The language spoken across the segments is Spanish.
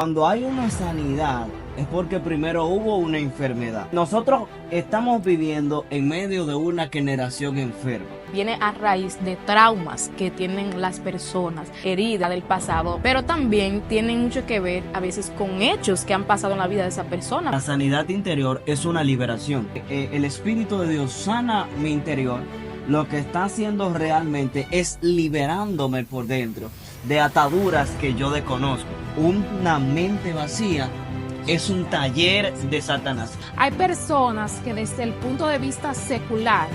Cuando hay una sanidad es porque primero hubo una enfermedad. Nosotros estamos viviendo en medio de una generación enferma. Viene a raíz de traumas que tienen las personas, heridas del pasado, pero también tienen mucho que ver a veces con hechos que han pasado en la vida de esa persona. La sanidad interior es una liberación. El Espíritu de Dios sana mi interior. Lo que está haciendo realmente es liberándome por dentro de ataduras que yo desconozco. Una mente vacía es un taller de Satanás. Hay personas que desde el punto de vista secular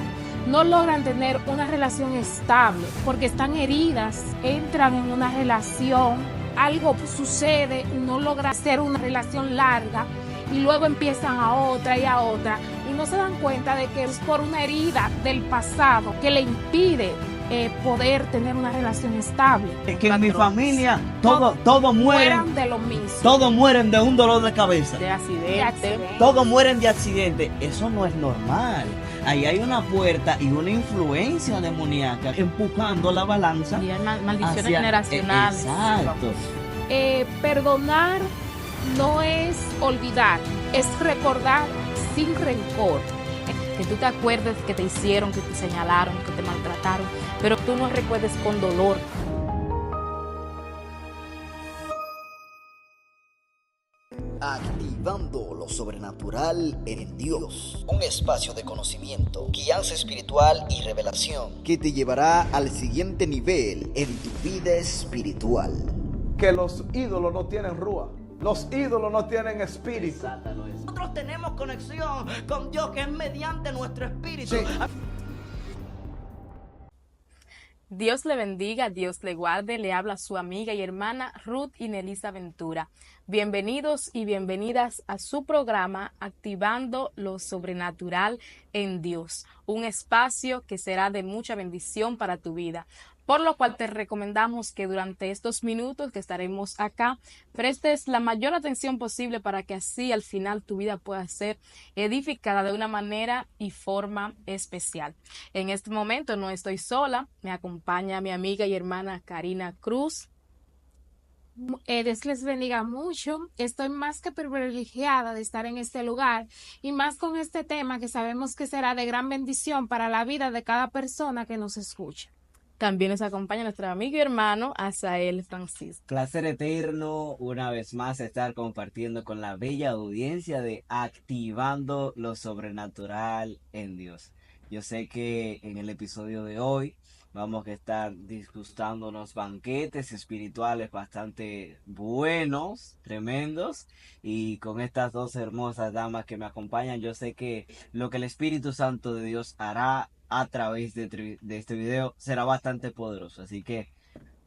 no logran tener una relación estable porque están heridas, entran en una relación, algo sucede, no logra hacer una relación larga y luego empiezan a otra y no se dan cuenta de que es por una herida del pasado que le impide poder tener una relación estable. Que en mi familia todos mueren de lo mismo. Todos mueren de un dolor de cabeza. De accidente. Todos mueren de accidente. Eso no es normal. Ahí hay una puerta y una influencia demoníaca empujando la balanza. Y hay maldiciones generacionales. Exacto. Perdonar no es olvidar, es recordar sin rencor. Que tú te acuerdes que te hicieron, que te señalaron, que te maltrataron, pero tú no recuerdes con dolor. Activando lo sobrenatural en Dios. Un espacio de conocimiento, guianza espiritual y revelación que te llevará al siguiente nivel en tu vida espiritual. Que los ídolos no tienen rúa. Los ídolos no tienen espíritu. Nosotros tenemos conexión con Dios, que es mediante nuestro espíritu. Sí. Dios le bendiga, Dios le guarde, le habla su amiga y hermana Ruth Inelisa Ventura. Bienvenidos y bienvenidas a su programa Activando lo Sobrenatural en Dios, un espacio que será de mucha bendición para tu vida. Por lo cual te recomendamos que durante estos minutos que estaremos acá, prestes la mayor atención posible para que así al final tu vida pueda ser edificada de una manera y forma especial. En este momento no estoy sola, me acompaña mi amiga y hermana Karina Cruz. Dios les bendiga mucho. Estoy más que privilegiada de estar en este lugar y más con este tema que sabemos que será de gran bendición para la vida de cada persona que nos escucha. También nos acompaña nuestro amigo y hermano Asael Francisco. Placer eterno una vez más estar compartiendo con la bella audiencia de Activando lo Sobrenatural en Dios. Yo sé que en el episodio de hoy vamos a estar disgustando unos banquetes espirituales bastante buenos, tremendos, y con estas dos hermosas damas que me acompañan, yo sé que lo que el Espíritu Santo de Dios hará a través de este video será bastante poderoso. Así que,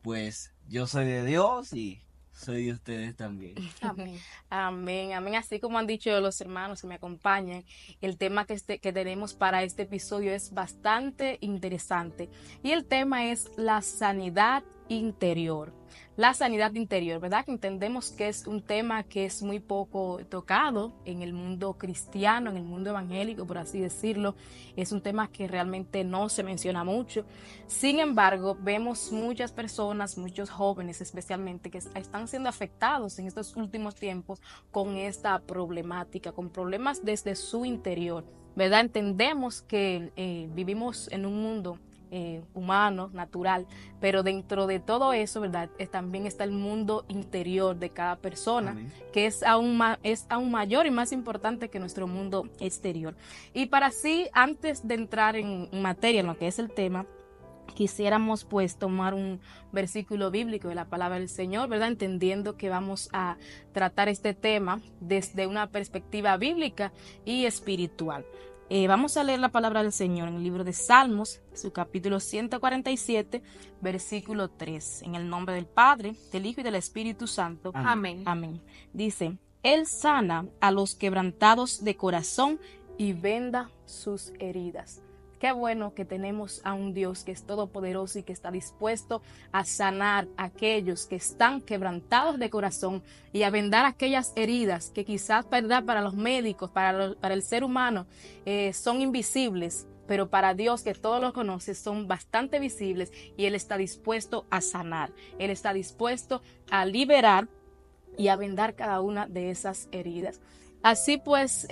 pues, yo soy de Dios y soy de ustedes también. Amén. Amén, amén. Así como han dicho los hermanos que me acompañan, el tema que tenemos para este episodio es bastante interesante. Y el tema es la sanidad interior. La sanidad interior, ¿verdad? Que entendemos que es un tema que es muy poco tocado en el mundo cristiano, en el mundo evangélico, por así decirlo. Es un tema que realmente no se menciona mucho. Sin embargo, vemos muchas personas, muchos jóvenes especialmente, que están siendo afectados en estos últimos tiempos con esta problemática, con problemas desde su interior, ¿verdad? Entendemos que vivimos en un mundo humano, natural, pero dentro de todo eso, ¿verdad? También está el mundo interior de cada persona. Amén. Que es aún mayor y más importante que nuestro mundo exterior. Y para así, antes de entrar en materia, en lo que es el tema, quisiéramos pues tomar un versículo bíblico de la palabra del Señor, ¿verdad? Entendiendo que vamos a tratar este tema desde una perspectiva bíblica y espiritual. Vamos a leer la palabra del Señor en el libro de Salmos, su capítulo 147, versículo 3. En el nombre del Padre, del Hijo y del Espíritu Santo. Amén. Amén. Dice, Él sana a los quebrantados de corazón y venda sus heridas. Qué bueno que tenemos a un Dios que es todopoderoso y que está dispuesto a sanar a aquellos que están quebrantados de corazón y a vendar aquellas heridas que quizás, ¿verdad?, para los médicos, para el ser humano, son invisibles, pero para Dios, que todo lo conoce, son bastante visibles, y Él está dispuesto a sanar. Él está dispuesto a liberar y a vendar cada una de esas heridas. Así pues,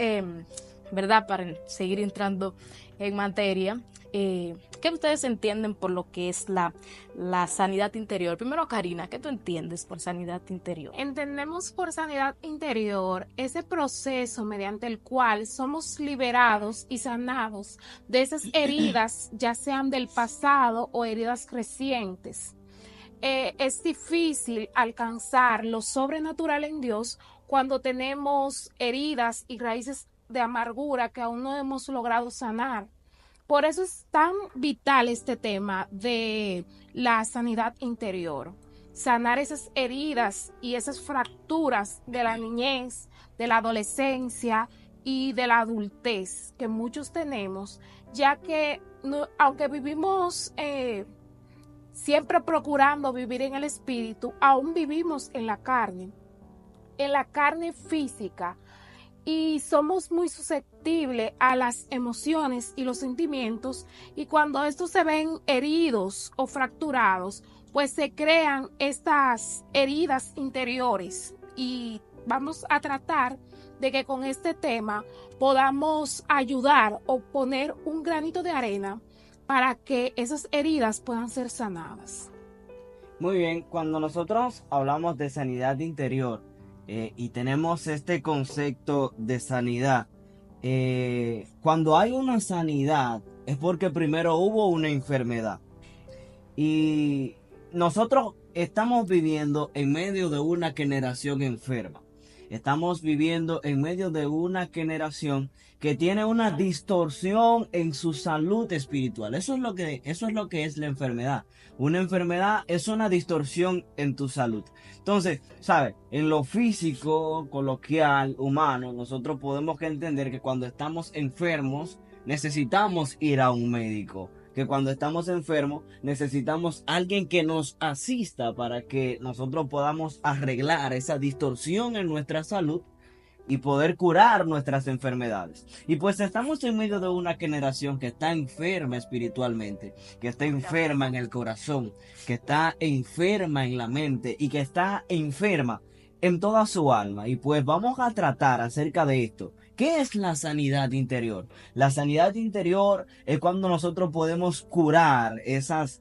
¿verdad? Para seguir entrando en materia, ¿qué ustedes entienden por lo que es la sanidad interior? Primero, Karina, ¿qué tú entiendes por sanidad interior? Entendemos por sanidad interior ese proceso mediante el cual somos liberados y sanados de esas heridas, ya sean del pasado o heridas recientes. Es difícil alcanzar lo sobrenatural en Dios cuando tenemos heridas y raíces de amargura que aún no hemos logrado sanar. Por eso es tan vital este tema de la sanidad interior. Sanar esas heridas y esas fracturas de la niñez, de la adolescencia y de la adultez que muchos tenemos, ya que aunque vivimos siempre procurando vivir en el espíritu, aún vivimos en la carne física, y somos muy susceptibles a las emociones y los sentimientos, y cuando estos se ven heridos o fracturados, pues se crean estas heridas interiores, y vamos a tratar de que con este tema podamos ayudar o poner un granito de arena para que esas heridas puedan ser sanadas. Muy bien, cuando nosotros hablamos de sanidad interior y tenemos este concepto de sanidad, cuando hay una sanidad es porque primero hubo una enfermedad. Y nosotros estamos viviendo en medio de una generación enferma. Estamos viviendo en medio de una generación que tiene una distorsión en su salud espiritual. Eso es lo que es la enfermedad. Una enfermedad es una distorsión en tu salud. Entonces, ¿sabes? En lo físico, coloquial, humano, nosotros podemos entender que cuando estamos enfermos necesitamos ir a un médico. Que cuando estamos enfermos necesitamos alguien que nos asista para que nosotros podamos arreglar esa distorsión en nuestra salud y poder curar nuestras enfermedades. Y pues estamos en medio de una generación que está enferma espiritualmente, que está enferma en el corazón, que está enferma en la mente y que está enferma en toda su alma. Y pues vamos a tratar acerca de esto. ¿Qué es la sanidad interior? La sanidad interior es cuando nosotros podemos curar esas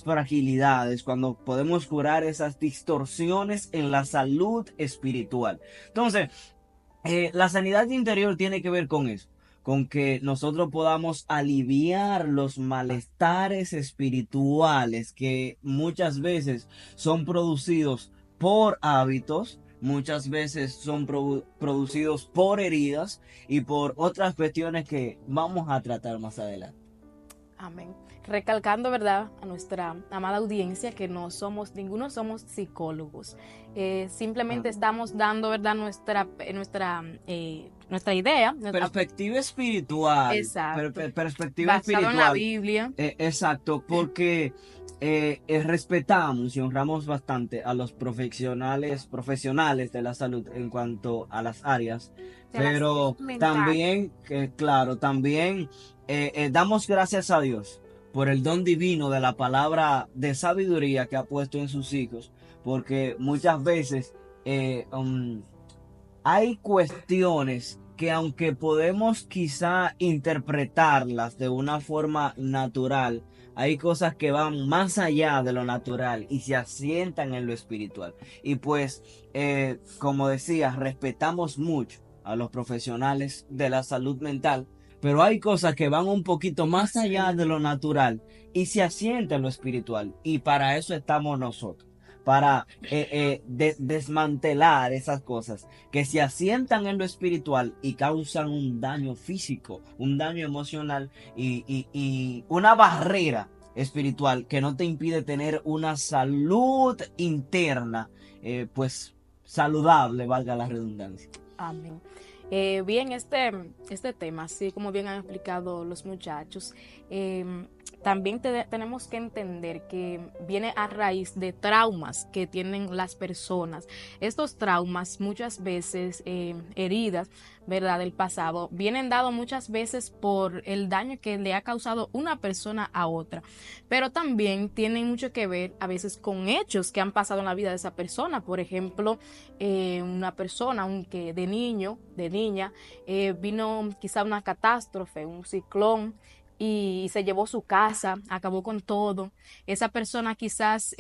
fragilidades, cuando podemos curar esas distorsiones en la salud espiritual. Entonces, la sanidad interior tiene que ver con eso, con que nosotros podamos aliviar los malestares espirituales que muchas veces son producidos por hábitos. Muchas veces son producidos por heridas y por otras cuestiones que vamos a tratar más adelante. Amén. Recalcando, ¿verdad?, a nuestra amada audiencia que ninguno somos psicólogos. Simplemente estamos dando, ¿verdad?, nuestra idea. Perspectiva espiritual. Exacto. Perspectiva basado espiritual. en la Biblia. Exacto, porque respetamos y honramos bastante a los profesionales de la salud en cuanto a las áreas, pero también, claro, también damos gracias a Dios por el don divino de la palabra de sabiduría que ha puesto en sus hijos, porque muchas veces hay cuestiones que aunque podemos quizá interpretarlas de una forma natural, hay cosas que van más allá de lo natural y se asientan en lo espiritual. Y pues, como decía, respetamos mucho a los profesionales de la salud mental, pero hay cosas que van un poquito más allá de lo natural y se asientan en lo espiritual. Y para eso estamos nosotros, para desmantelar esas cosas que se asientan en lo espiritual y causan un daño físico, un daño emocional y una barrera espiritual que no te impide tener una salud interna, pues saludable, valga la redundancia. Amén. Bien, este tema, así como bien han explicado los muchachos, también tenemos que entender que viene a raíz de traumas que tienen las personas. Estos traumas muchas veces, heridas, ¿verdad?, del pasado, vienen dados muchas veces por el daño que le ha causado una persona a otra, pero también tienen mucho que ver a veces con hechos que han pasado en la vida de esa persona. Por ejemplo, una persona, aunque de niño, de niña, vino quizá una catástrofe, un ciclón, y se llevó su casa, acabó con todo. Esa persona quizás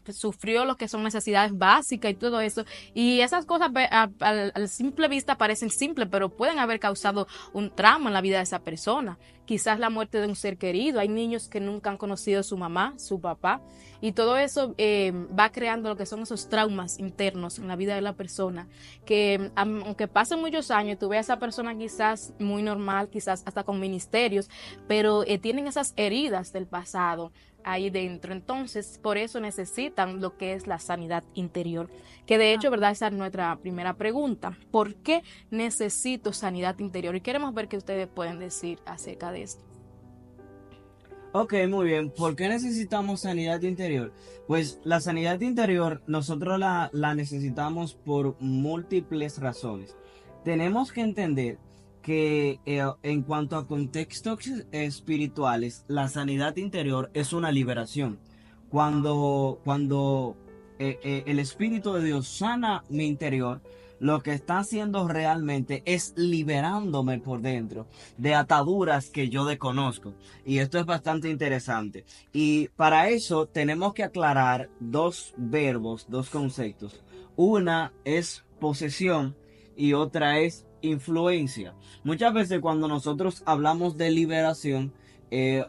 sufrió lo que son necesidades básicas y todo eso, y esas cosas al simple vista parecen simples, pero pueden haber causado un trauma en la vida de esa persona. Quizás la muerte de un ser querido. Hay niños que nunca han conocido a su mamá, su papá, y todo eso va creando lo que son esos traumas internos en la vida de la persona, que aunque pasen muchos años y tú veas a esa persona quizás muy normal, quizás hasta con ministerios, pero tienen esas heridas del pasado ahí dentro. Entonces, por eso necesitan lo que es la sanidad interior, que de hecho, ¿verdad?, esa es nuestra primera pregunta. ¿Por qué necesito sanidad interior? Y queremos ver qué ustedes pueden decir acerca de esto. Ok, muy bien. ¿Por qué necesitamos sanidad interior? Pues la sanidad interior nosotros la necesitamos por múltiples razones. Tenemos que entender que en cuanto a contextos espirituales, la sanidad interior es una liberación. Cuando el Espíritu de Dios sana mi interior, lo que está haciendo realmente es liberándome por dentro de ataduras que yo desconozco. Y esto es bastante interesante. Y para eso tenemos que aclarar dos verbos, dos conceptos. Una es posesión y otra es influencia. Muchas veces cuando nosotros hablamos de liberación,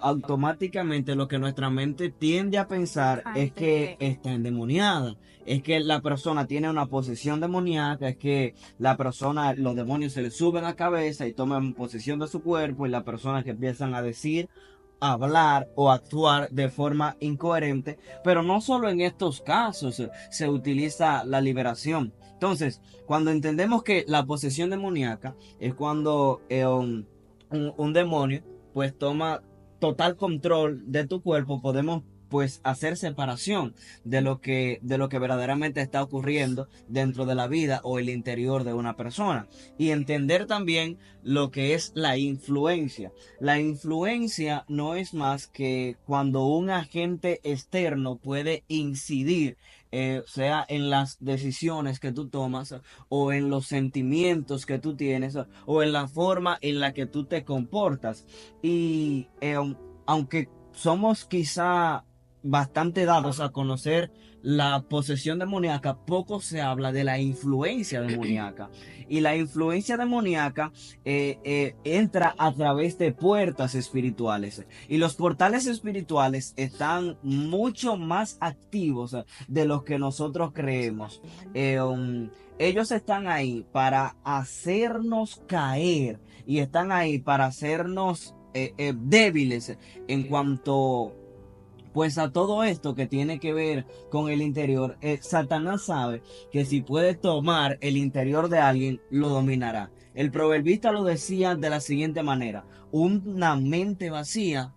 automáticamente lo que nuestra mente tiende a pensar es que está endemoniada, es que la persona tiene una posesión demoníaca, es que la persona, los demonios se le suben a la cabeza y toman posesión de su cuerpo, y la persona que empiezan a decir, hablar o actuar de forma incoherente. Pero no solo en estos casos se utiliza la liberación. Entonces, cuando entendemos que la posesión demoníaca es cuando un demonio pues toma total control de tu cuerpo, podemos pues hacer separación de lo que verdaderamente está ocurriendo dentro de la vida o el interior de una persona, y entender también lo que es la influencia. La influencia no es más que cuando un agente externo puede incidir, sea en las decisiones que tú tomas, o en los sentimientos que tú tienes, o en la forma en la que tú te comportas. Y aunque somos quizá bastante dados a conocer la posesión demoníaca, poco se habla de la influencia demoníaca. Y la influencia demoníaca entra a través de puertas espirituales. Y los portales espirituales están mucho más activos de lo que nosotros creemos. Ellos están ahí para hacernos caer, y están ahí para hacernos débiles en cuanto pues a todo esto que tiene que ver con el interior. Satanás sabe que si puede tomar el interior de alguien, lo dominará. El proverbista lo decía de la siguiente manera: una mente vacía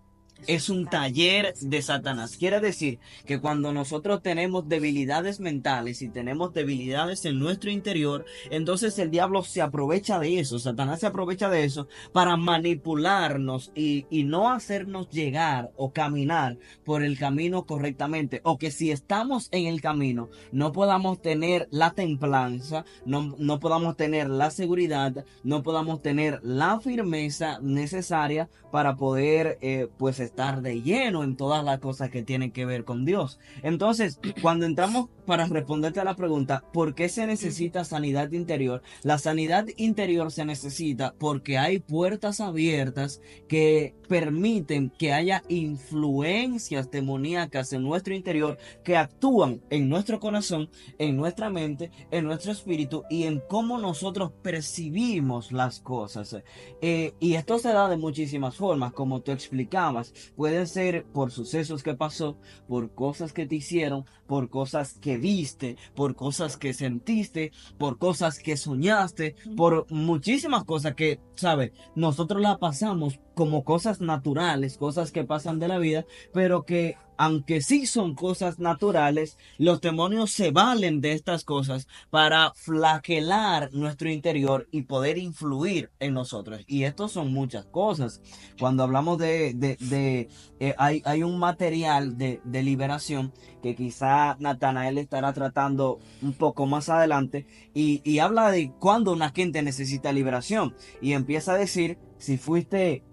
es un taller de Satanás. Quiere decir que cuando nosotros tenemos debilidades mentales y tenemos debilidades en nuestro interior, entonces el diablo se aprovecha de eso, Satanás se aprovecha de eso para manipularnos y no hacernos llegar o caminar por el camino correctamente, o que si estamos en el camino no podamos tener la templanza, no podamos tener la seguridad, no podamos tener la firmeza necesaria para poder pues estar de lleno en todas las cosas que tienen que ver con Dios. Entonces, cuando entramos para responderte a la pregunta, ¿por qué se necesita sanidad interior? La sanidad interior se necesita porque hay puertas abiertas que permiten que haya influencias demoníacas en nuestro interior que actúan en nuestro corazón, en nuestra mente, en nuestro espíritu y en cómo nosotros percibimos las cosas. Y esto se da de muchísimas formas, como tú explicabas. Pueden ser por sucesos que pasó, por cosas que te hicieron, por cosas que viste, por cosas que sentiste, por cosas que soñaste, por muchísimas cosas que, ¿sabes? Nosotros las pasamos como cosas naturales, cosas que pasan de la vida, pero que aunque sí son cosas naturales, los demonios se valen de estas cosas para flagelar nuestro interior y poder influir en nosotros. Y esto son muchas cosas. Cuando hablamos hay un material de liberación que quizá Natanael estará tratando un poco más adelante y habla de cuando una gente necesita liberación y empieza a decir: si fuiste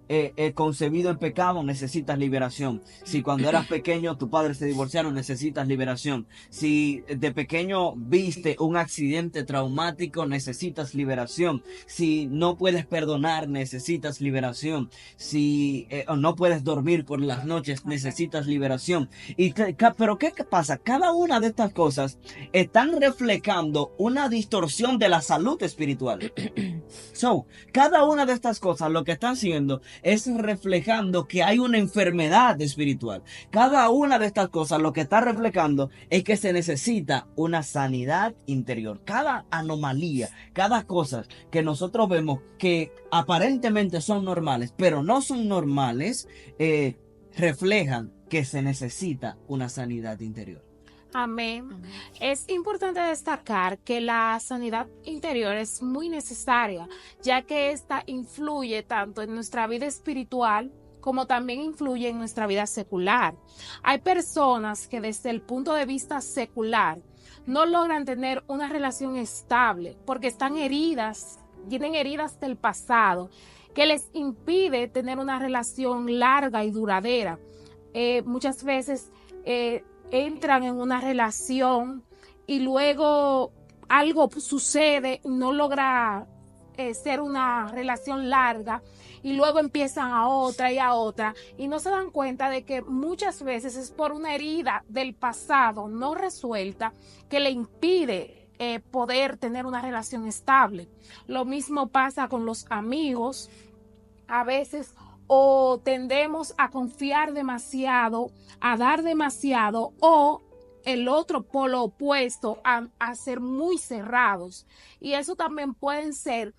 concebido en pecado, necesitas liberación. Si cuando eras pequeño tus padres se divorciaron, necesitas liberación. Si de pequeño viste un accidente traumático, necesitas liberación. Si no puedes perdonar, necesitas liberación. Si no puedes dormir por las noches, necesitas liberación. Pero ¿qué pasa? Cada una de estas cosas están reflejando una distorsión de la salud espiritual. Cada una de estas cosas lo que están haciendo es reflejando que hay una enfermedad espiritual. Cada una de estas cosas lo que está reflejando es que se necesita una sanidad interior. Cada anomalía, cada cosa que nosotros vemos que aparentemente son normales, pero no son normales, reflejan que se necesita una sanidad interior. Amén. Es importante destacar que la sanidad interior es muy necesaria, ya que esta influye tanto en nuestra vida espiritual como también influye en nuestra vida secular. Hay personas que desde el punto de vista secular no logran tener una relación estable porque están heridas, tienen heridas del pasado que les impide tener una relación larga y duradera. Muchas veces entran en una relación y luego algo sucede y no logra ser una relación larga y luego empiezan a otra y no se dan cuenta de que muchas veces es por una herida del pasado no resuelta que le impide poder tener una relación estable. Lo mismo pasa con los amigos. A veces o tendemos a confiar demasiado, a dar demasiado, o el otro polo opuesto a ser muy cerrados. Y eso también pueden ser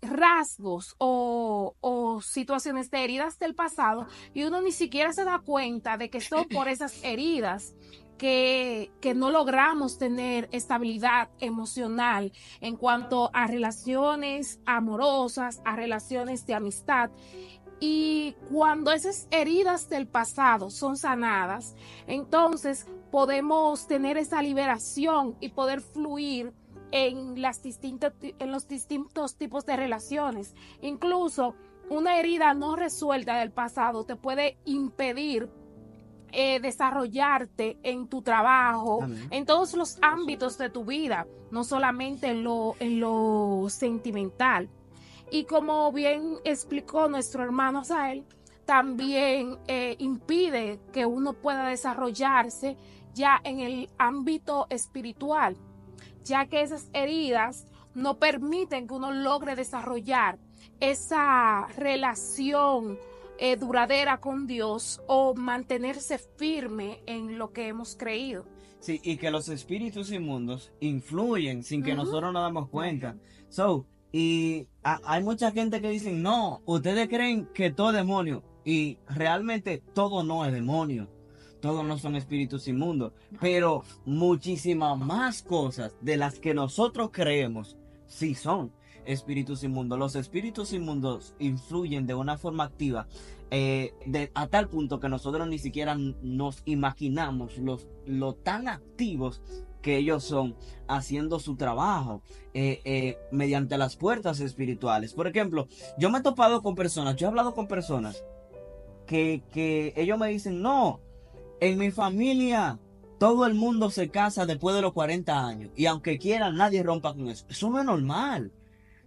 rasgos o situaciones de heridas del pasado y uno ni siquiera se da cuenta de que son por esas heridas que no logramos tener estabilidad emocional en cuanto a relaciones amorosas, a relaciones de amistad. Y cuando esas heridas del pasado son sanadas, entonces podemos tener esa liberación y poder fluir en los distintos tipos de relaciones. Incluso una herida no resuelta del pasado te puede impedir desarrollarte en tu trabajo, en todos los ámbitos de tu vida, no solamente en lo sentimental. Y como bien explicó nuestro hermano Sael, también impide que uno pueda desarrollarse ya en el ámbito espiritual, ya que esas heridas no permiten que uno logre desarrollar esa relación duradera con Dios o mantenerse firme en lo que hemos creído. Sí, y que los espíritus inmundos influyen sin que nosotros nos damos cuenta. Y hay mucha gente que dicen: no, ustedes creen que todo es demonio, y realmente todo no es demonio, todos no son espíritus inmundos, pero muchísimas más cosas de las que nosotros creemos sí son espíritus inmundos. Los espíritus inmundos influyen de una forma activa a tal punto que nosotros ni siquiera nos imaginamos lo tan activos que ellos son haciendo su trabajo mediante las puertas espirituales. Por ejemplo, yo me he topado con personas, yo he hablado con personas que ellos me dicen: no, en mi familia todo el mundo se casa después de los 40 años y aunque quieran nadie rompa con eso. Eso no es normal.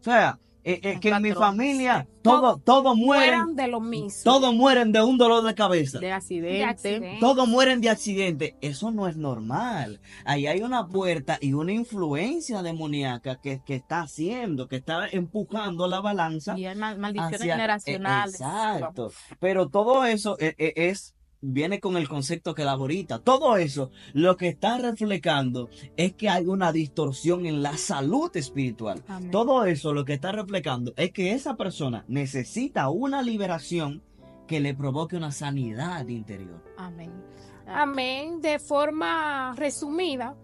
O sea, que en mi patrones. familia todos mueren, Fueran de lo mismo. todos mueren de un dolor de cabeza. De De accidente. accidente. Todos mueren de accidente. Eso no es normal. Ahí hay una puerta y una influencia demoníaca que está haciendo, que está empujando la balanza Y hay maldiciones hacia... generacionales. Exacto. Pero todo eso viene con el concepto que da ahorita. Todo eso lo que está reflejando es que hay una distorsión en la salud espiritual. Amén. Todo eso lo que está reflejando es que esa persona necesita una liberación que le provoque una sanidad interior. Amén. Amén. De forma resumida,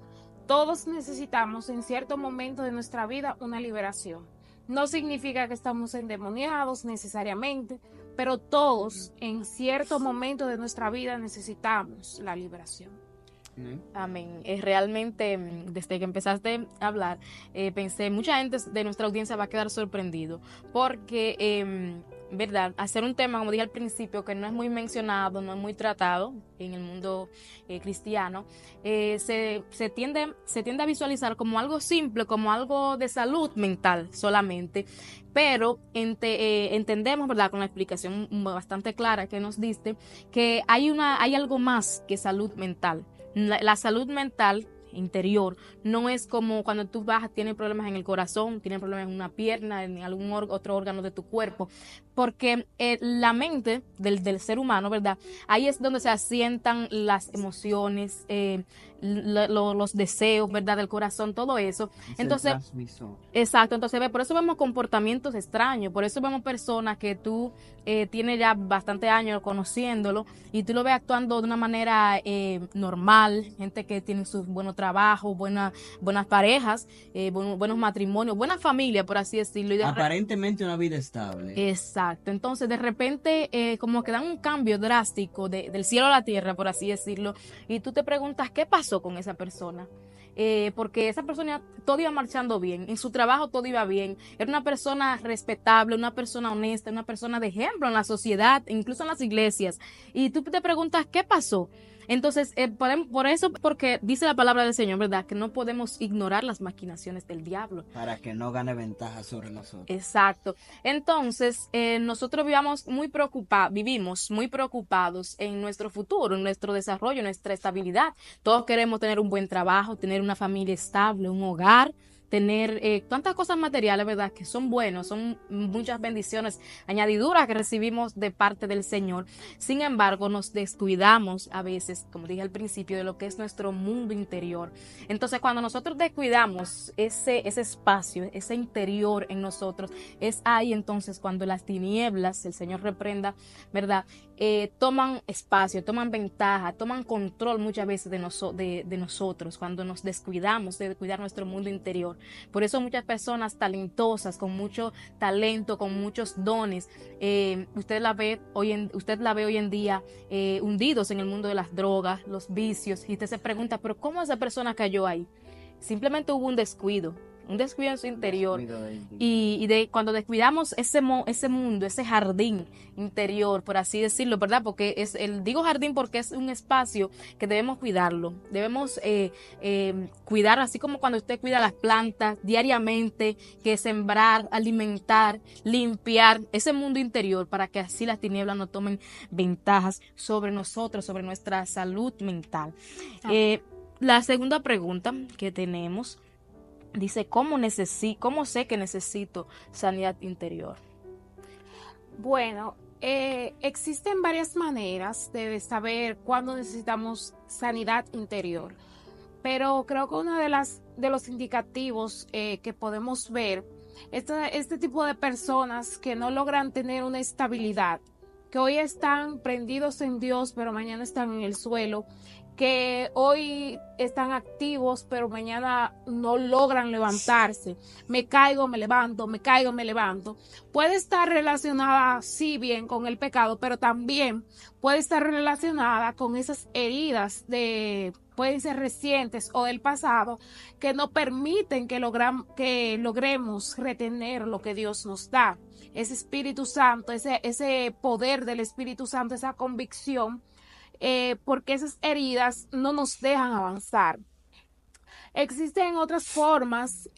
todos necesitamos en cierto momento de nuestra vida una liberación. No significa que estamos endemoniados necesariamente, pero todos en cierto momento de nuestra vida necesitamos la liberación. Amén. Realmente, desde que empezaste a hablar, pensé, mucha gente de nuestra audiencia va a quedar sorprendido, porque, verdad, hacer un tema, como dije al principio, que no es muy mencionado, no es muy tratado en el mundo cristiano, se tiende a visualizar como algo simple, como algo de salud mental solamente, pero entendemos, ¿verdad?, con la explicación bastante clara que nos diste, que hay algo más que salud mental. La salud mental interior no es como cuando tú vas, tienes problemas en el corazón, tienes problemas en una pierna, en algún otro órgano de tu cuerpo, porque la mente del ser humano, ¿verdad? Ahí es donde se asientan las emociones, los deseos, ¿verdad? Del corazón, todo eso. Entonces, exacto, entonces por eso vemos comportamientos extraños, por eso vemos personas que tú tienes ya bastante años conociéndolo y tú lo ves actuando de una manera normal, gente que tiene sus buenos trabajos, buenas parejas, buenos matrimonios, buena familia, por así decirlo. Y aparentemente una vida estable. Exacto, entonces de repente como que dan un cambio drástico del cielo a la tierra, por así decirlo, y tú te preguntas, ¿qué pasó con esa persona? Porque esa persona todo iba marchando bien, en su trabajo todo iba bien, era una persona respetable, una persona honesta, una persona de ejemplo en la sociedad, incluso en las iglesias, y tú te preguntas, ¿qué pasó? Entonces, por eso, porque dice la palabra del Señor, ¿verdad?, que no podemos ignorar las maquinaciones del diablo. Para que no gane ventaja sobre nosotros. Exacto. Entonces, nosotros vivimos muy preocupados en nuestro futuro, en nuestro desarrollo, en nuestra estabilidad. Todos queremos tener un buen trabajo, tener una familia estable, un hogar, tener tantas cosas materiales, ¿verdad?, que son buenos, son muchas bendiciones, añadiduras que recibimos de parte del Señor. Sin embargo, nos descuidamos a veces, como dije al principio, de lo que es nuestro mundo interior. Entonces, cuando nosotros descuidamos ese espacio, ese interior en nosotros, es ahí entonces cuando las tinieblas, el Señor reprenda, ¿verdad?, toman espacio, toman ventaja, toman control muchas veces de nosotros, cuando nos descuidamos de cuidar nuestro mundo interior. Por eso muchas personas talentosas, con mucho talento, con muchos dones, usted la ve hoy en día hundidos en el mundo de las drogas, los vicios, y usted se pregunta, pero ¿cómo esa persona cayó ahí? Simplemente hubo un descuido en su interior, y cuando descuidamos ese mundo, ese jardín interior, por así decirlo, ¿verdad? Porque digo jardín porque es un espacio que debemos cuidarlo, debemos cuidar, así como cuando usted cuida las plantas diariamente, que sembrar, alimentar, limpiar ese mundo interior para que así las tinieblas no tomen ventajas sobre nosotros, sobre nuestra salud mental. La segunda pregunta que tenemos dice, ¿cómo sé que necesito sanidad interior? Bueno, existen varias maneras de saber cuándo necesitamos sanidad interior, pero creo que uno de los indicativos que podemos ver es este tipo de personas que no logran tener una estabilidad, que hoy están prendidos en Dios, pero mañana están en el suelo, que hoy están activos, pero mañana no logran levantarse. Me caigo, me levanto, me caigo, me levanto. Puede estar relacionada, sí, bien, con el pecado, pero también puede estar relacionada con esas heridas pueden ser recientes o del pasado, que no permiten que logremos retener lo que Dios nos da. Ese Espíritu Santo, ese poder del Espíritu Santo, esa convicción, porque esas heridas no nos dejan avanzar. Existen otras formas,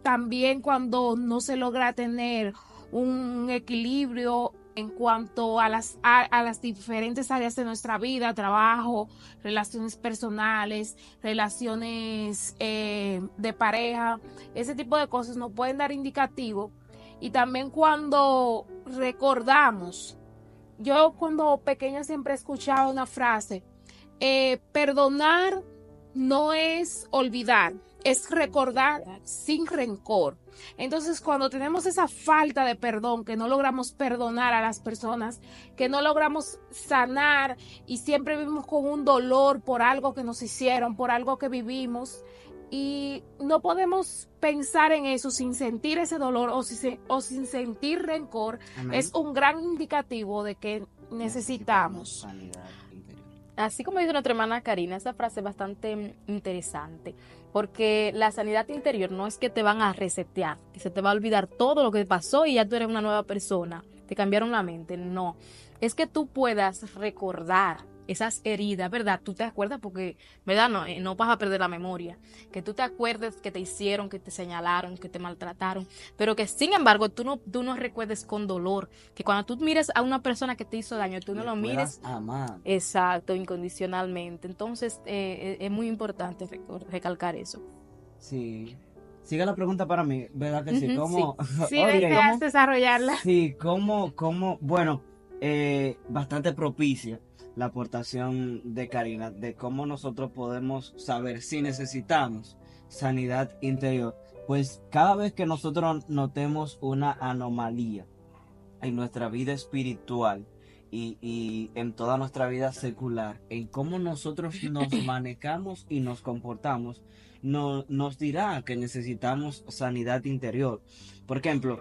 también cuando no se logra tener un equilibrio en cuanto a las diferentes áreas de nuestra vida, trabajo, relaciones personales, relaciones de pareja, ese tipo de cosas nos pueden dar indicativo. Y también cuando recordamos, yo cuando pequeña siempre he escuchado una frase, perdonar no es olvidar, es recordar sin rencor. Entonces, cuando tenemos esa falta de perdón, que no logramos perdonar a las personas, que no logramos sanar y siempre vivimos con un dolor por algo que nos hicieron, por algo que vivimos, y no podemos pensar en eso sin sentir ese dolor o sin sentir rencor, Amén. es un gran indicativo de que necesitamos. sanidad interior. Así como dice nuestra hermana Karina, esa frase es bastante interesante, porque la sanidad interior no es que te van a resetear, que se te va a olvidar todo lo que pasó y ya tú eres una nueva persona, te cambiaron la mente, no, es que tú puedas recordar esas heridas, ¿verdad? Tú te acuerdas porque, ¿verdad? No vas a perder la memoria, que tú te acuerdes que te hicieron, que te señalaron, que te maltrataron, pero que sin embargo tú no recuerdes con dolor, que cuando tú mires a una persona que te hizo daño, tú no Le lo mires puedas amar. exacto, incondicionalmente. Entonces, es muy importante recalcar eso. Sí. Sigue la pregunta para mí, ¿verdad que sí? Ujú, ¿Cómo? Sí, Ok. deseas desarrollarla. Sí, bueno, bastante propicia la aportación de Karina, de cómo nosotros podemos saber si necesitamos sanidad interior. Pues cada vez que nosotros notemos una anomalía en nuestra vida espiritual y en toda nuestra vida secular, en cómo nosotros nos manejamos y nos comportamos, nos dirá que necesitamos sanidad interior. Por ejemplo,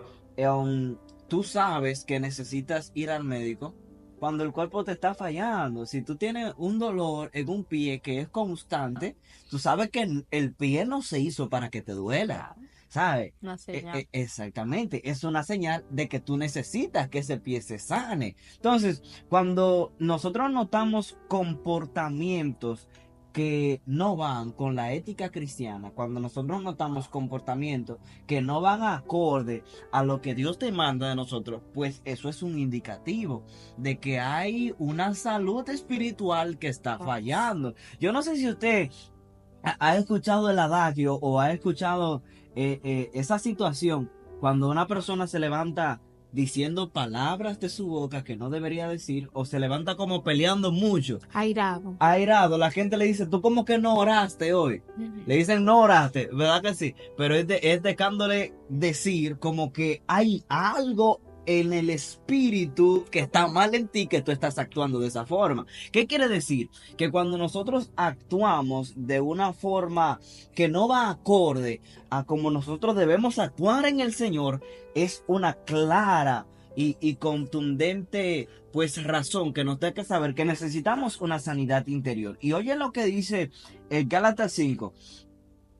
tú sabes que necesitas ir al médico cuando el cuerpo te está fallando. Si tú tienes un dolor en un pie que es constante, tú sabes que el pie no se hizo para que te duela, ¿sabes? Una señal. Exactamente, es una señal de que tú necesitas que ese pie se sane. Entonces, cuando nosotros notamos comportamientos que no van con la ética cristiana, cuando nosotros notamos comportamientos que no van acorde a lo que Dios te manda de nosotros, pues eso es un indicativo de que hay una salud espiritual que está fallando. Yo no sé si usted ha escuchado el adagio o ha escuchado esa situación cuando una persona se levanta diciendo palabras de su boca que no debería decir o se levanta como peleando mucho. Airado. Airado, la gente le dice, tú como que no oraste hoy. Le dicen, no oraste, ¿verdad que sí? Pero es dejándole decir como que hay algo en el espíritu que está mal en ti que tú estás actuando de esa forma. ¿Qué quiere decir? Que cuando nosotros actuamos de una forma que no va acorde a como nosotros debemos actuar en el Señor, es una clara y contundente pues razón que nos da que saber que necesitamos una sanidad interior. Y oye lo que dice el Gálatas 5.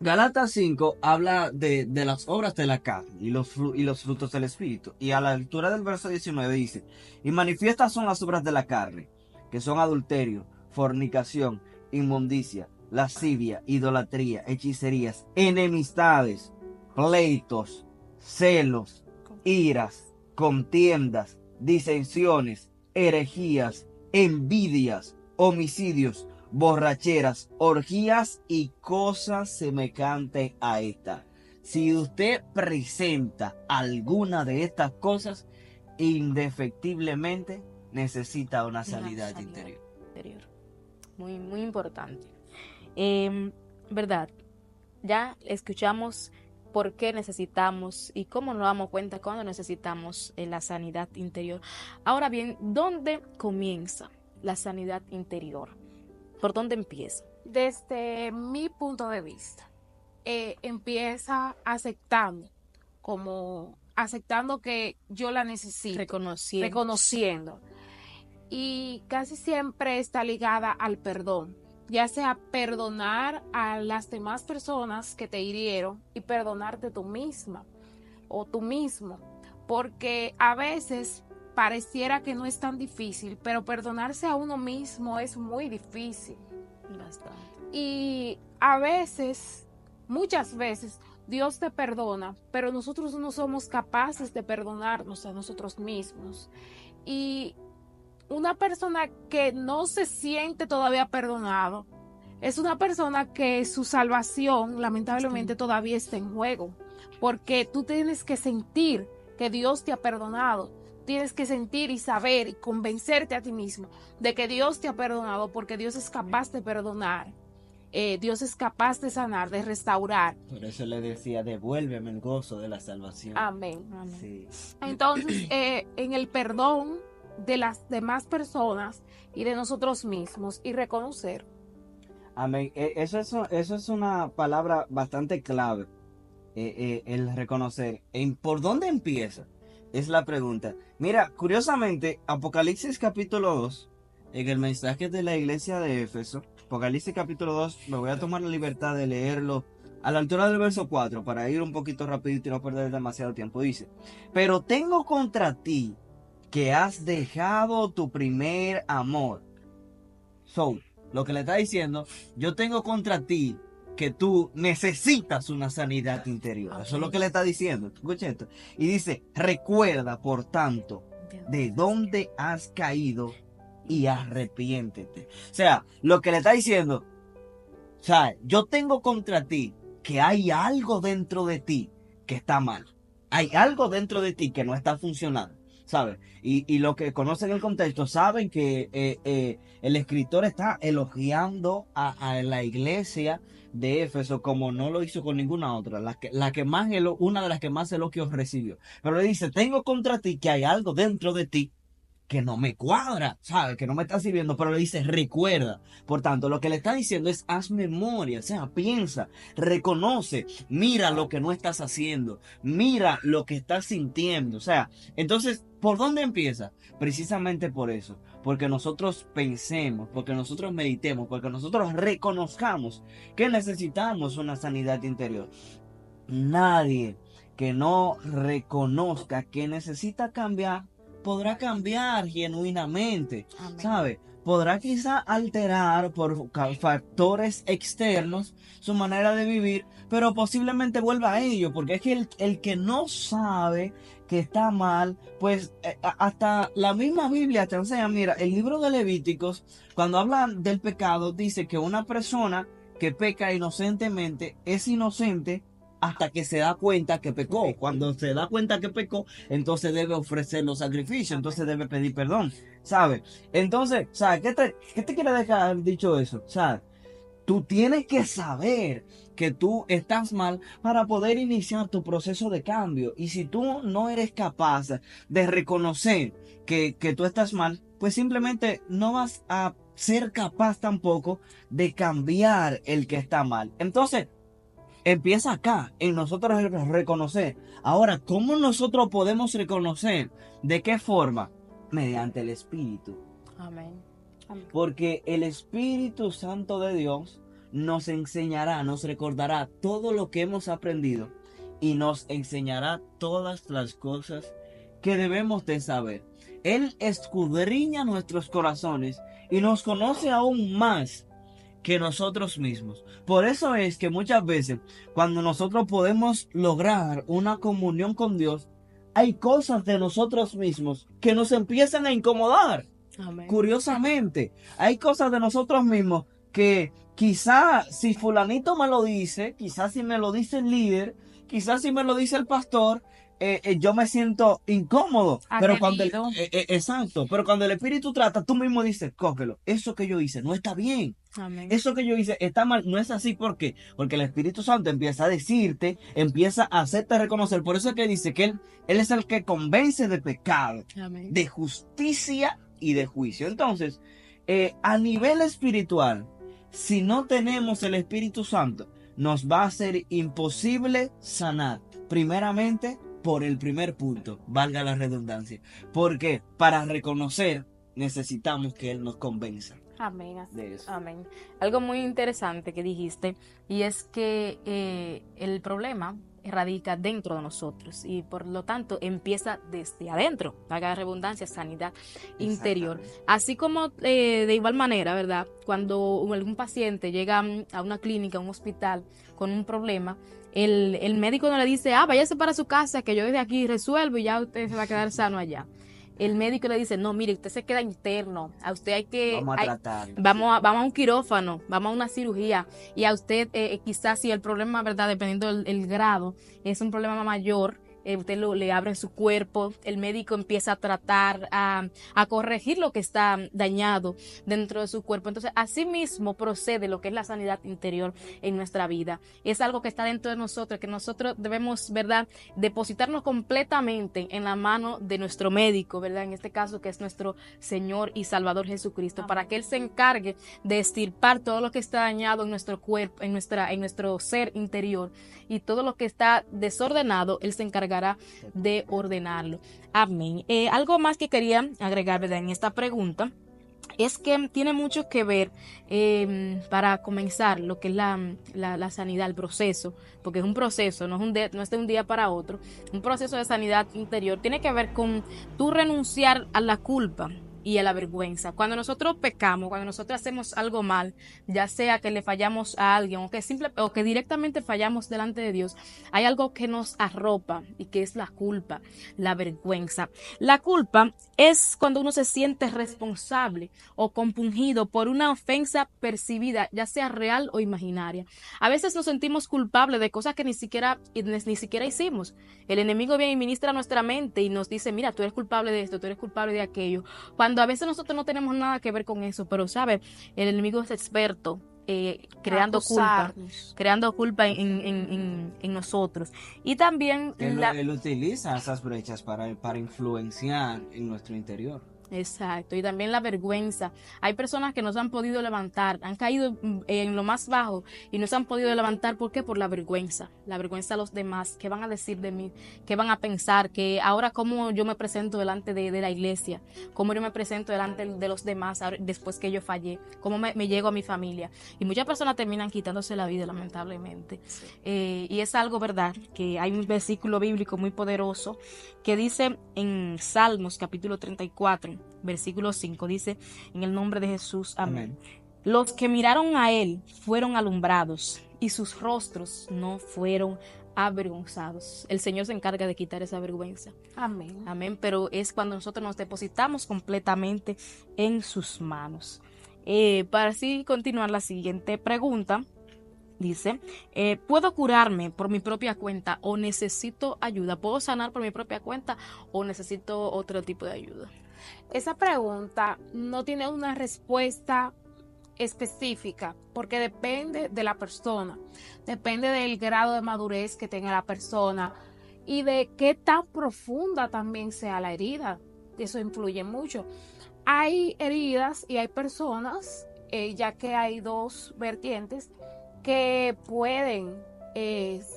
Gálatas 5 habla de las obras de la carne y los frutos del Espíritu. Y a la altura del verso 19 dice, y manifiestas son las obras de la carne, que son adulterio, fornicación, inmundicia, lascivia, idolatría, hechicerías, enemistades, pleitos, celos, iras, contiendas, disensiones, herejías, envidias, homicidios, borracheras, orgías y cosas semejantes a esta. Si usted presenta alguna de estas cosas, indefectiblemente necesita una sanidad interior. Muy, muy importante. ¿Verdad? Ya escuchamos por qué necesitamos y cómo nos damos cuenta cuando necesitamos la sanidad interior. Ahora bien, ¿dónde comienza la sanidad interior? ¿Por dónde empieza? Desde mi punto de vista, empieza aceptando que yo la necesito. Reconociendo. Y casi siempre está ligada al perdón, ya sea perdonar a las demás personas que te hirieron y perdonarte tú misma o tú mismo, porque a veces pareciera que no es tan difícil, pero perdonarse a uno mismo es muy difícil. Bastante. Y a veces muchas veces Dios te perdona, pero nosotros no somos capaces de perdonarnos a nosotros mismos. Y una persona que no se siente todavía perdonado es una persona que su salvación lamentablemente todavía está en juego, porque tú tienes que sentir que Dios te ha perdonado, tienes que sentir y saber y convencerte a ti mismo de que Dios te ha perdonado, porque Dios es capaz de perdonar, Dios es capaz de sanar, de restaurar. Por eso le decía, devuélveme el gozo de la salvación. Amén. Sí. Entonces, en el perdón de las demás personas y de nosotros mismos, y reconocer. Amén. Eso es una palabra bastante clave, el reconocer. ¿Por dónde empieza? Es la pregunta. Mira, curiosamente, Apocalipsis capítulo 2, en el mensaje de la iglesia de Éfeso, Apocalipsis capítulo 2, me voy a tomar la libertad de leerlo a la altura del verso 4 para ir un poquito rapidito y no perder demasiado tiempo. Dice, pero tengo contra ti que has dejado tu primer amor. So, lo que le está diciendo, yo tengo contra ti que tú necesitas una sanidad interior. Eso es lo que le está diciendo. Escucha esto. Y dice, recuerda, por tanto, de dónde has caído y arrepiéntete. O sea, lo que le está diciendo, o sea, yo tengo contra ti que hay algo dentro de ti que está mal. Hay algo dentro de ti que no está funcionando. ¿Sabes? Y los que conocen el contexto saben que el escritor está elogiando a la iglesia de Éfeso como no lo hizo con ninguna otra, una de las que más elogios recibió. Pero le dice, tengo contra ti que hay algo dentro de ti que no me cuadra, ¿sabes? Que no me está sirviendo, pero le dice, recuerda. Por tanto, lo que le está diciendo es, haz memoria, o sea, piensa, reconoce, mira lo que no estás haciendo, mira lo que estás sintiendo, o sea, entonces, ¿por dónde empieza? Precisamente por eso, porque nosotros pensemos, porque nosotros meditemos, porque nosotros reconozcamos que necesitamos una sanidad interior. Nadie que no reconozca que necesita cambiar, podrá cambiar genuinamente, ¿sabe? Podrá quizá alterar por factores externos su manera de vivir, pero posiblemente vuelva a ello, porque es que el que no sabe que está mal, pues hasta la misma Biblia te enseña, mira, el libro de Levíticos, cuando habla del pecado, dice que una persona que peca inocentemente es inocente hasta que se da cuenta que pecó. Cuando se da cuenta que pecó, entonces debe ofrecer los sacrificios, entonces debe pedir perdón, ¿sabes? Entonces, ¿sabes? ¿Qué te quiere dejar dicho eso? ¿Sabes? Tú tienes que saber que tú estás mal para poder iniciar tu proceso de cambio. Y si tú no eres capaz de reconocer que tú estás mal, pues simplemente no vas a ser capaz tampoco de cambiar el que está mal. Entonces, empieza acá, en nosotros reconocer. Ahora, ¿cómo nosotros podemos reconocer? ¿De qué forma? Mediante el Espíritu. Amén. Amén. Porque el Espíritu Santo de Dios nos enseñará, nos recordará todo lo que hemos aprendido y nos enseñará todas las cosas que debemos de saber. Él escudriña nuestros corazones y nos conoce aún más que nosotros mismos. Por eso es que muchas veces cuando nosotros podemos lograr una comunión con Dios, hay cosas de nosotros mismos que nos empiezan a incomodar. Amén. Curiosamente, hay cosas de nosotros mismos que quizá si fulanito me lo dice, quizá si me lo dice el líder, quizá si me lo dice el pastor, yo me siento incómodo. Pero cuando exacto, pero cuando el Espíritu trata, tú mismo dices, cógelo, eso que yo hice no está bien. Amén. Eso que yo hice está mal, no es así. ¿Por qué? Porque el Espíritu Santo empieza a decirte, empieza a hacerte reconocer. Por eso es que dice que él es el que convence de pecado, Amén. de justicia y de juicio. Entonces, a nivel espiritual, si no tenemos el Espíritu Santo, nos va a ser imposible sanar. Primeramente, por el primer punto, valga la redundancia. Porque para reconocer necesitamos que Él nos convenza. Amén. De eso. Amén. Algo muy interesante que dijiste, y es que el problema radica dentro de nosotros y por lo tanto empieza desde adentro, valga la redundancia, sanidad interior. Así como de igual manera, ¿verdad? Cuando algún paciente llega a una clínica, a un hospital con un problema, el médico no le dice, váyase para su casa, que yo desde aquí resuelvo y ya usted se va a quedar sano allá. El médico le dice, no, mire, usted se queda interno, a usted hay que... Vamos a tratar. Vamos a un quirófano, vamos a una cirugía, y a usted quizás si el problema, ¿verdad? Dependiendo el grado, es un problema mayor, usted le abre su cuerpo, el médico empieza a tratar, a corregir lo que está dañado dentro de su cuerpo. Entonces, así mismo procede lo que es la sanidad interior en nuestra vida. Es algo que está dentro de nosotros, que nosotros debemos, ¿verdad?, depositarnos completamente en la mano de nuestro médico, ¿verdad? En este caso, que es nuestro Señor y Salvador Jesucristo, para que Él se encargue de extirpar todo lo que está dañado en nuestro cuerpo, en nuestro ser interior, y todo lo que está desordenado, Él se encarga de ordenarlo. Amén. Algo más que quería agregar, ¿verdad?, en esta pregunta es que tiene mucho que ver para comenzar lo que es la sanidad, el proceso, porque es un proceso, no es de un día para otro. Un proceso de sanidad interior tiene que ver con tú renunciar a la culpa y a la vergüenza. Cuando nosotros pecamos, cuando nosotros hacemos algo mal, ya sea que le fallamos a alguien o que directamente fallamos delante de Dios, hay algo que nos arropa y que es la culpa, la vergüenza. La culpa es cuando uno se siente responsable o compungido por una ofensa percibida, ya sea real o imaginaria. A veces nos sentimos culpables de cosas que ni siquiera hicimos. El enemigo viene y ministra nuestra mente y nos dice, mira, tú eres culpable de esto, tú eres culpable de aquello. Cuando a veces nosotros no tenemos nada que ver con eso, pero ¿sabe? El enemigo es experto creando culpa en nosotros. Y también Él utiliza esas brechas para influenciar en nuestro interior. Exacto, y también la vergüenza. Hay personas que no se han podido levantar, han caído en lo más bajo y no se han podido levantar. ¿Por qué? Por la vergüenza a los demás. ¿Qué van a decir de mí? ¿Qué van a pensar? Que ahora cómo yo me presento delante de la iglesia, cómo yo me presento delante de los demás después que yo fallé, cómo me llego a mi familia. Y muchas personas terminan quitándose la vida, lamentablemente. Sí. Y es algo, ¿verdad? Que hay un versículo bíblico muy poderoso que dice en Salmos capítulo 34, versículo 5, dice, en el nombre de Jesús, amén. Los que miraron a Él fueron alumbrados y sus rostros no fueron avergonzados. El Señor se encarga de quitar esa vergüenza. Amén. Amén, pero es cuando nosotros nos depositamos completamente en sus manos. Para así continuar la siguiente pregunta. Dice, ¿puedo curarme por mi propia cuenta o necesito ayuda? ¿Puedo sanar por mi propia cuenta o necesito otro tipo de ayuda? Esa pregunta no tiene una respuesta específica porque depende de la persona, depende del grado de madurez que tenga la persona y de qué tan profunda también sea la herida. Eso influye mucho. Hay heridas y hay personas, ya que hay dos vertientes, que pueden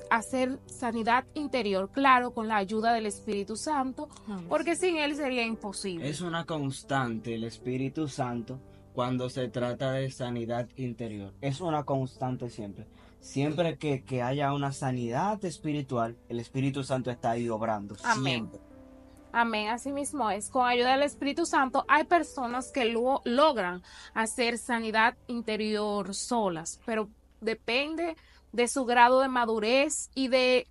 hacer sanidad interior, claro, con la ayuda del Espíritu Santo, porque sin él sería imposible. Es una constante el Espíritu Santo cuando se trata de sanidad interior. Es una constante siempre. Siempre que haya una sanidad espiritual, el Espíritu Santo está ahí obrando. Amén. Siempre. Amén, así mismo es. Con ayuda del Espíritu Santo hay personas que logran hacer sanidad interior solas, pero depende de su grado de madurez y de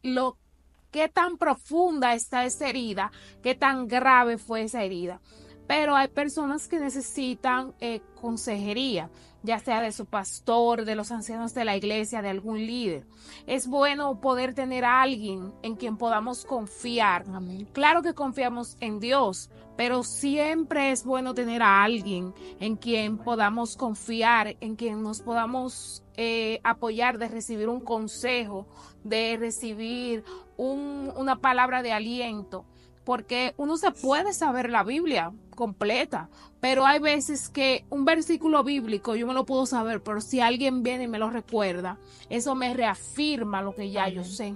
qué tan profunda está esa herida, qué tan grave fue esa herida. Pero hay personas que necesitan consejería, ya sea de su pastor, de los ancianos de la iglesia, de algún líder. Es bueno poder tener a alguien en quien podamos confiar. Amén. Claro que confiamos en Dios, pero siempre es bueno tener a alguien en quien podamos confiar, en quien nos podamos apoyar, de recibir un consejo, de recibir una palabra de aliento. Porque uno se puede saber la Biblia completa, pero hay veces que un versículo bíblico yo me lo puedo saber, pero si alguien viene y me lo recuerda, eso me reafirma lo que ya Amén. Yo sé.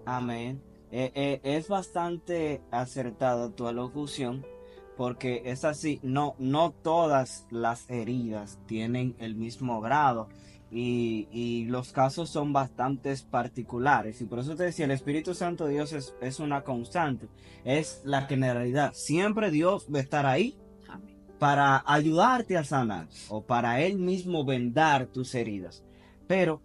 Amén. Es bastante acertada tu alocución, porque es así, no todas las heridas tienen el mismo grado y los casos son bastante particulares. Y por eso te decía, el Espíritu Santo de Dios es una constante, es la generalidad. Siempre Dios va a estar ahí para ayudarte a sanar o para Él mismo vendar tus heridas. Pero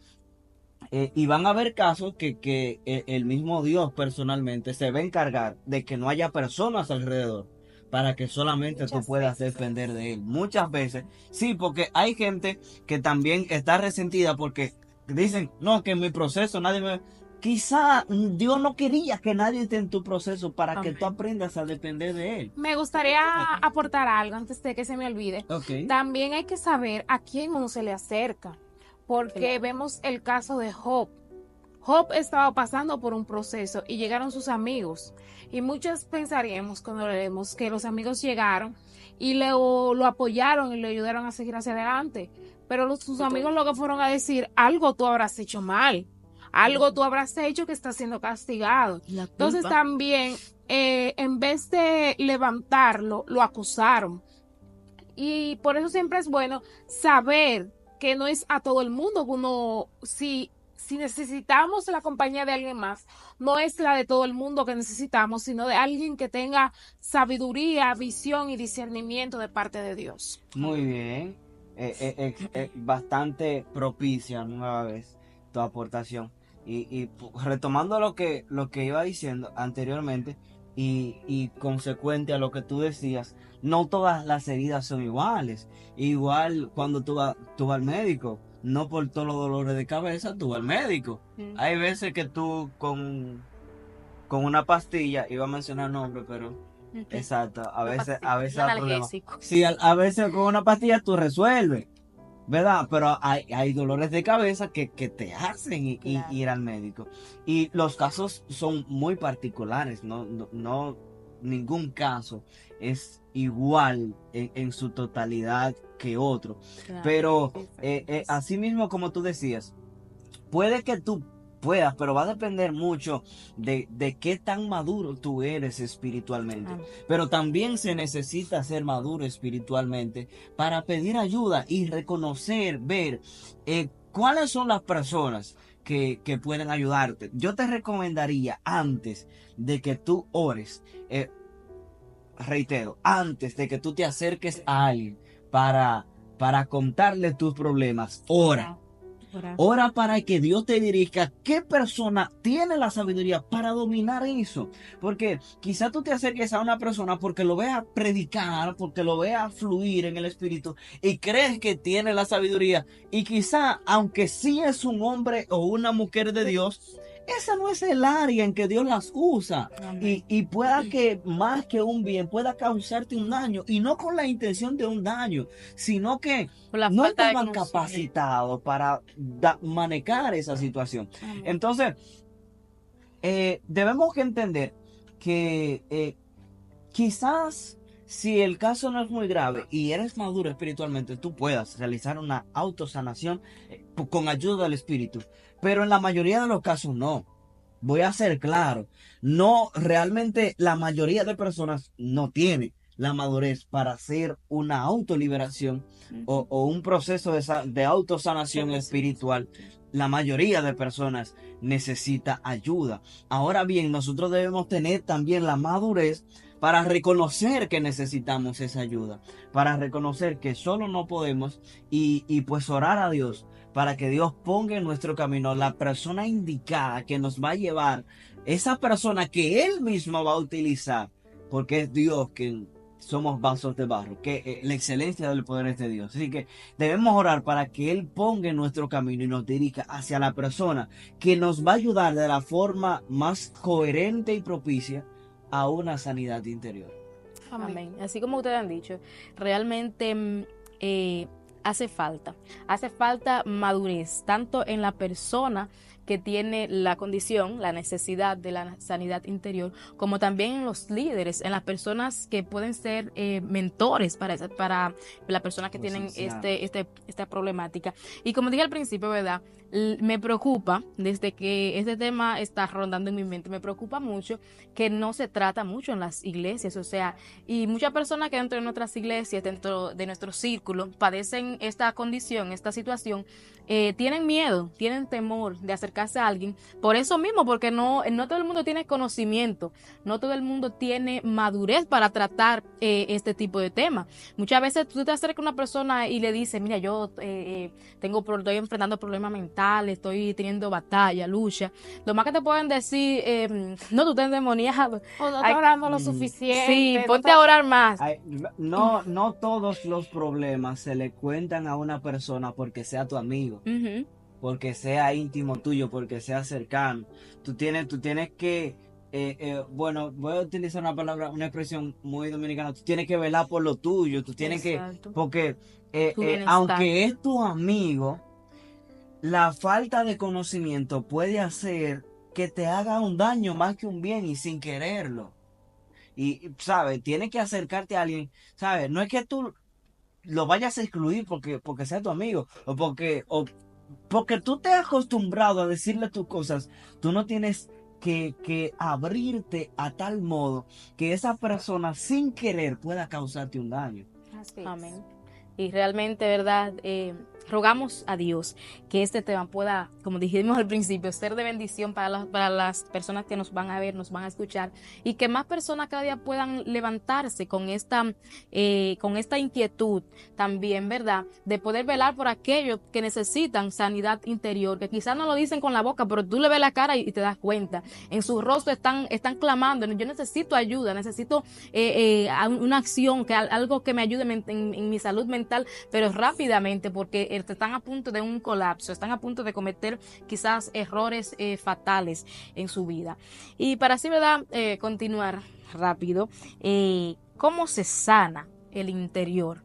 y van a haber casos que el mismo Dios personalmente se va a encargar de que no haya personas alrededor para que solamente tú puedas depender de Él. Muchas veces, sí, porque hay gente que también está resentida porque dicen, no, que en mi proceso nadie me... Quizá Dios no quería que nadie esté en tu proceso para que tú aprendas a depender de Él. Me gustaría aportar algo antes de que se me olvide. Ok. También hay que saber a quién uno se le acerca, porque vemos el caso de Job. Job estaba pasando por un proceso y llegaron sus amigos. Y muchos pensaríamos cuando leemos que los amigos llegaron y lo apoyaron y le ayudaron a seguir hacia adelante. Pero sus amigos lo que fueron a decir, algo tú habrás hecho mal, algo tú habrás hecho que está siendo castigado. Entonces también, en vez de levantarlo, lo acusaron. Y por eso siempre es bueno saber que no es a todo el mundo que uno, si necesitamos la compañía de alguien más, no es la de todo el mundo que necesitamos, sino de alguien que tenga sabiduría, visión y discernimiento de parte de Dios. Muy bien. Bastante propicia nueva vez tu aportación. Y retomando lo que iba diciendo anteriormente y consecuente a lo que tú decías, no todas las heridas son iguales. Igual cuando tú vas al médico, no por todos los dolores de cabeza tú vas al médico. Hay veces que tú con una pastilla, iba a mencionar nombre, pero exacto, a veces hay problemas. Sí, a veces con una pastilla tú resuelves, ¿verdad? Pero hay dolores de cabeza que te hacen ir al médico. Y los casos son muy particulares, no ningún caso es igual en su totalidad que otro. Pero así mismo como tú decías, puede que tú puedas, pero va a depender mucho de qué tan maduro tú eres espiritualmente. Pero también se necesita ser maduro espiritualmente para pedir ayuda y reconocer, ver cuáles son las personas que pueden ayudarte. Yo te recomendaría antes de que tú ores, reitero, antes de que tú te acerques a alguien para contarle tus problemas, ora. Ora para que Dios te dirija qué persona tiene la sabiduría para dominar eso. Porque quizá tú te acerques a una persona porque lo veas predicar, porque lo veas fluir en el espíritu y crees que tiene la sabiduría. Y quizá, aunque sí es un hombre o una mujer de Dios, esa no es el área en que Dios las usa. Y pueda que más que un bien pueda causarte un daño. Y no con la intención de un daño, sino que no estaban capacitados para manejar esa situación. Entonces, debemos entender que quizás si el caso no es muy grave y eres maduro espiritualmente, tú puedas realizar una autosanación con ayuda del Espíritu. Pero en la mayoría de los casos no. Voy a ser claro. No, realmente la mayoría de personas no tiene la madurez para hacer una autoliberación o un proceso de autosanación espiritual. La mayoría de personas necesita ayuda. Ahora bien, nosotros debemos tener también la madurez para reconocer que necesitamos esa ayuda, para reconocer que solo no podemos y pues orar a Dios para que Dios ponga en nuestro camino la persona indicada que nos va a llevar, esa persona que Él mismo va a utilizar, porque es Dios quien somos vasos de barro, que la excelencia del poder es de Dios. Así que debemos orar para que Él ponga en nuestro camino y nos dirija hacia la persona que nos va a ayudar de la forma más coherente y propicia a una sanidad interior. Amén. Así como ustedes han dicho, realmente hace falta madurez, tanto en la persona que tiene la condición, la necesidad de la sanidad interior, como también en los líderes, en las personas que pueden ser mentores para las personas que Los tienen ancianos. esta problemática. Y como dije al principio, ¿verdad? Me preocupa, desde que este tema está rondando en mi mente, me preocupa mucho que no se trata mucho en las iglesias, o sea, y muchas personas que dentro de nuestras iglesias, dentro de nuestro círculo, padecen esta condición, esta situación, tienen miedo, tienen temor de acercarse a alguien, por eso mismo, porque no todo el mundo tiene conocimiento, no todo el mundo tiene madurez para tratar este tipo de temas. Muchas veces tú te acercas a una persona y le dices, mira, yo estoy enfrentando problemas mentales, estoy teniendo batalla, lucha. Lo más que te pueden decir, no, tú estás endemoniado. O no Ay, está orando lo mm, suficiente. Sí, no ponte está- a orar más. Ay, no todos los problemas se le cuentan a una persona porque sea tu amigo, Ujú. porque sea íntimo tuyo, porque sea cercano. Tú tienes que, bueno, voy a utilizar una palabra, una expresión muy dominicana. Tú tienes que velar por lo tuyo. Tú tienes que, Exacto. porque Tu bienestar. aunque es tu amigo, la falta de conocimiento puede hacer que te haga un daño más que un bien y sin quererlo. Y, ¿sabes? Tienes que acercarte a alguien, ¿sabes? No es que tú lo vayas a excluir porque sea tu amigo o porque tú te has acostumbrado a decirle tus cosas. Tú no tienes que abrirte a tal modo que esa persona sin querer pueda causarte un daño. Así es. Amén. Y realmente, ¿verdad? Rogamos a Dios que este tema pueda, como dijimos al principio, ser de bendición para las personas que nos van a ver, nos van a escuchar, y que más personas cada día puedan levantarse con esta inquietud también, ¿verdad? De poder velar por aquellos que necesitan sanidad interior, que quizás no lo dicen con la boca, pero tú le ves la cara y te das cuenta. En su rostro están clamando, yo necesito ayuda, necesito una acción, algo que me ayude en mi salud mental, pero rápidamente, porque están a punto de un colapso, están a punto de cometer quizás errores fatales en su vida. Y para así, ¿verdad? Continuar rápido, ¿cómo se sana el interior?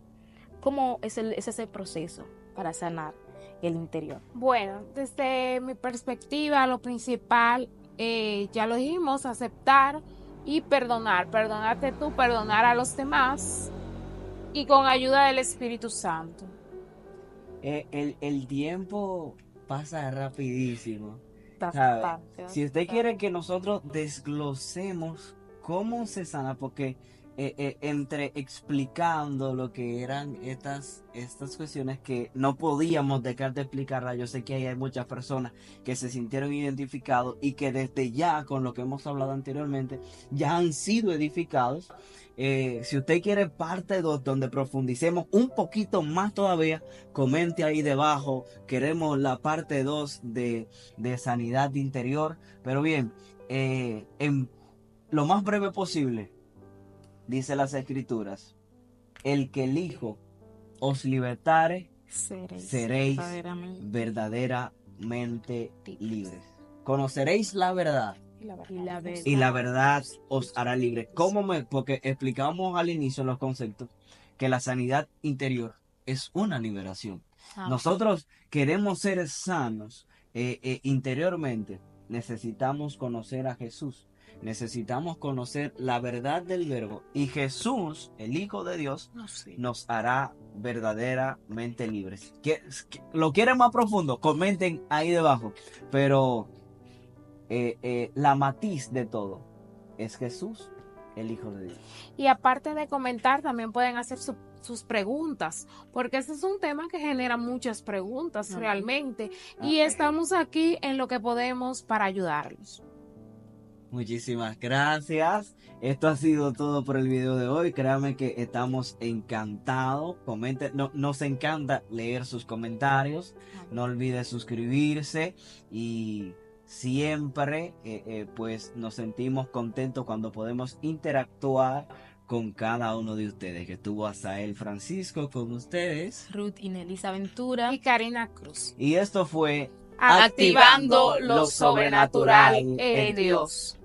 ¿Cómo es ese proceso para sanar el interior? Bueno, desde mi perspectiva, lo principal, ya lo dijimos, aceptar y perdonar. Perdonarte tú, perdonar a los demás y con ayuda del Espíritu Santo. El tiempo pasa rapidísimo. Bastante, Si usted bastante. quiere que nosotros desglosemos cómo se sana, porque entre explicando lo que eran estas cuestiones que no podíamos dejar de explicarlas, yo sé que hay muchas personas que se sintieron identificados y que desde ya, con lo que hemos hablado anteriormente, ya han sido edificados. Si usted quiere parte 2 donde profundicemos un poquito más todavía, comente ahí debajo. Queremos la parte 2 de sanidad interior. Pero bien, en lo más breve posible, dice las escrituras, el que el Hijo os libertare, seréis verdaderamente libres. Conoceréis la verdad y la verdad os hará libre. Porque explicamos al inicio los conceptos que la sanidad interior es una liberación. Nosotros queremos ser sanos interiormente. Necesitamos conocer a Jesús. Necesitamos conocer la verdad del verbo. Y Jesús, el Hijo de Dios, nos hará verdaderamente libres. ¿Lo quieren más profundo? Comenten ahí debajo. Pero la matiz de todo es Jesús, el Hijo de Dios. Y aparte de comentar, también pueden hacer sus preguntas, porque ese es un tema que genera muchas preguntas realmente. Y estamos aquí en lo que podemos para ayudarlos. Muchísimas gracias. Esto ha sido todo por el video de hoy. Créanme que estamos encantados. Comenten, nos encanta leer sus comentarios. No olvide suscribirse y siempre pues nos sentimos contentos cuando podemos interactuar con cada uno de ustedes. Que estuvo Asael Francisco con ustedes, Ruth Inelisa Ventura Y Karina Cruz. y esto fue Activando lo sobrenatural en Dios.